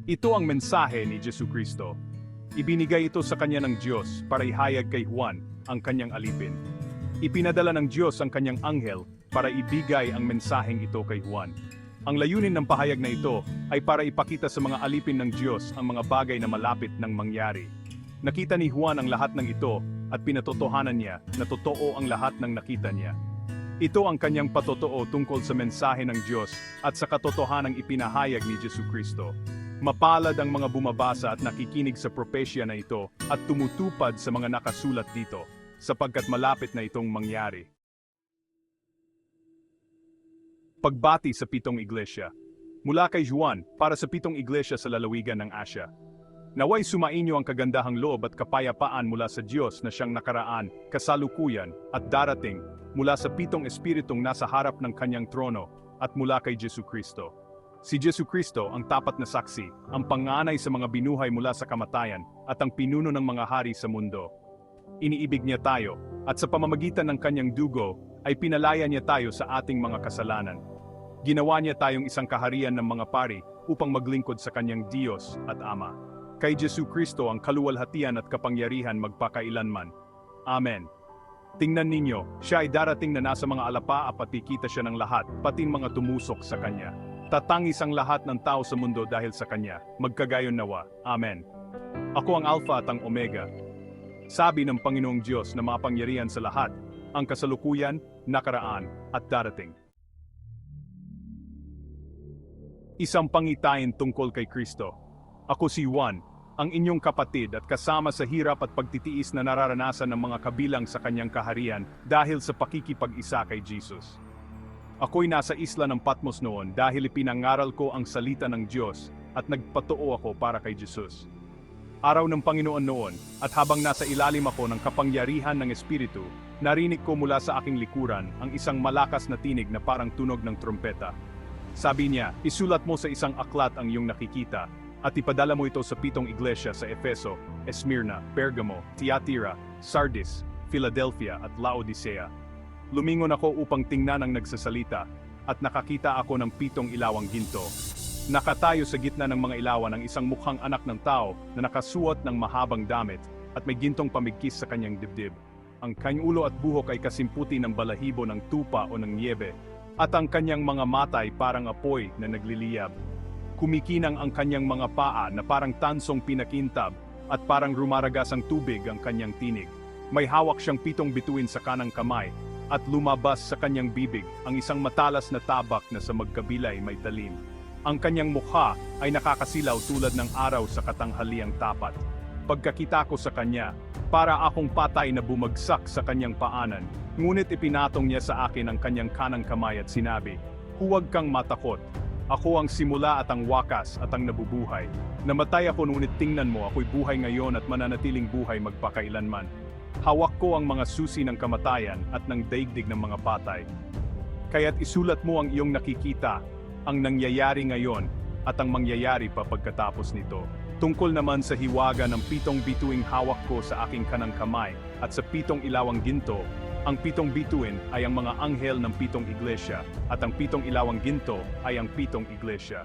Ito ang mensahe ni Jesucristo. Ibinigay ito sa kanya ng Diyos para ihayag kay Juan ang kanyang alipin. Ipinadala ng Diyos ang kanyang anghel para ibigay ang mensaheng ito kay Juan. Ang layunin ng pahayag na ito ay para ipakita sa mga alipin ng Diyos ang mga bagay na malapit nang mangyari. Nakita ni Juan ang lahat ng ito at pinatotohanan niya na totoo ang lahat ng nakita niya. Ito ang kanyang patotoo tungkol sa mensahe ng Diyos at sa katotohanang ipinahayag ni Jesucristo. Mapalad ang mga bumabasa at nakikinig sa propesya na ito at tumutupad sa mga nakasulat dito, sapagkat malapit na itong mangyari. Pagbati sa 7 iglesia. Mula kay Juan, para sa 7 iglesia sa lalawigan ng Asya. Naway sumainyo ang kagandahang loob at kapayapaan mula sa Diyos na siyang nakaraan, kasalukuyan, at darating, mula sa 7 espiritong nasa harap ng kanyang trono, at mula kay Jesucristo. Si Jesucristo ang tapat na saksi, ang panganay sa mga binuhay mula sa kamatayan, at ang pinuno ng mga hari sa mundo. Iniibig niya tayo, at sa pamamagitan ng kanyang dugo, ay pinalaya niya tayo sa ating mga kasalanan. Ginawa niya tayong isang kaharian ng mga pari upang maglingkod sa kanyang Diyos at Ama. Kay Jesucristo ang kaluwalhatian at kapangyarihan magpakailanman. Amen. Tingnan ninyo, siya ay darating na nasa mga alapa at patikita siya ng lahat, pati mga tumusok sa kanya. Tatangis ang lahat ng tao sa mundo dahil sa kanya. Magkagayon nawa. Amen. Ako ang Alpha at ang Omega. Sabi ng Panginoong Diyos na mapangyarihan sa lahat, ang kasalukuyan, nakaraan, at darating. Isang pangitain tungkol kay Kristo. Ako si Juan, ang inyong kapatid at kasama sa hirap at pagtitiis na nararanasan ng mga kabilang sa kanyang kaharian dahil sa pakikipag-isa kay Jesus. Ako'y nasa isla ng Patmos noon dahil ipinangaral ko ang salita ng Diyos at nagpatoo ako para kay Jesus. Araw ng Panginoon noon, at habang nasa ilalim ako ng kapangyarihan ng Espiritu, narinig ko mula sa aking likuran ang isang malakas na tinig na parang tunog ng trompeta. Sabi niya, isulat mo sa isang aklat ang iyong nakikita, at ipadala mo ito sa 7 iglesia sa Efeso, Esmirna, Pergamo, Tiatira, Sardis, Philadelphia at Laodicea. Lumingon ako upang tingnan ang nagsasalita, at nakakita ako ng 7 ilawang ginto. Nakatayo sa gitna ng mga ilawan ang isang mukhang anak ng tao na nakasuot ng mahabang damit at may gintong pamigkis sa kanyang dibdib. Ang kanyang ulo at buhok ay kasimputi ng balahibo ng tupa o ng niebe, at ang kanyang mga mata ay parang apoy na nagliliyab. Kumikinang ang kanyang mga paa na parang tansong pinakintab at parang rumaragas ang tubig ang kanyang tinig. May hawak siyang 7 bituin sa kanang kamay at lumabas sa kanyang bibig ang isang matalas na tabak na sa magkabilay may talim. Ang kanyang mukha ay nakakasilaw tulad ng araw sa katanghaliang tapat. Pagkakita ko sa kanya, para akong patay na bumagsak sa kanyang paanan, ngunit ipinatong niya sa akin ang kanyang kanang kamay at sinabi, "Huwag kang matakot. Ako ang simula at ang wakas at ang nabubuhay. Namatay ako ngunit tingnan mo, ako'y buhay ngayon at mananatiling buhay magpakailanman. Hawak ko ang mga susi ng kamatayan at ng daigdig ng mga patay. Kaya't isulat mo ang iyong nakikita, ang nangyayari ngayon at ang mangyayari pa pagkatapos nito. Tungkol naman sa hiwaga ng 7 bituing hawak ko sa aking kanang kamay at sa 7 ilawang ginto, ang 7 bituin ay ang mga anghel ng 7 iglesia, at ang 7 ilawang ginto ay ang 7 iglesia."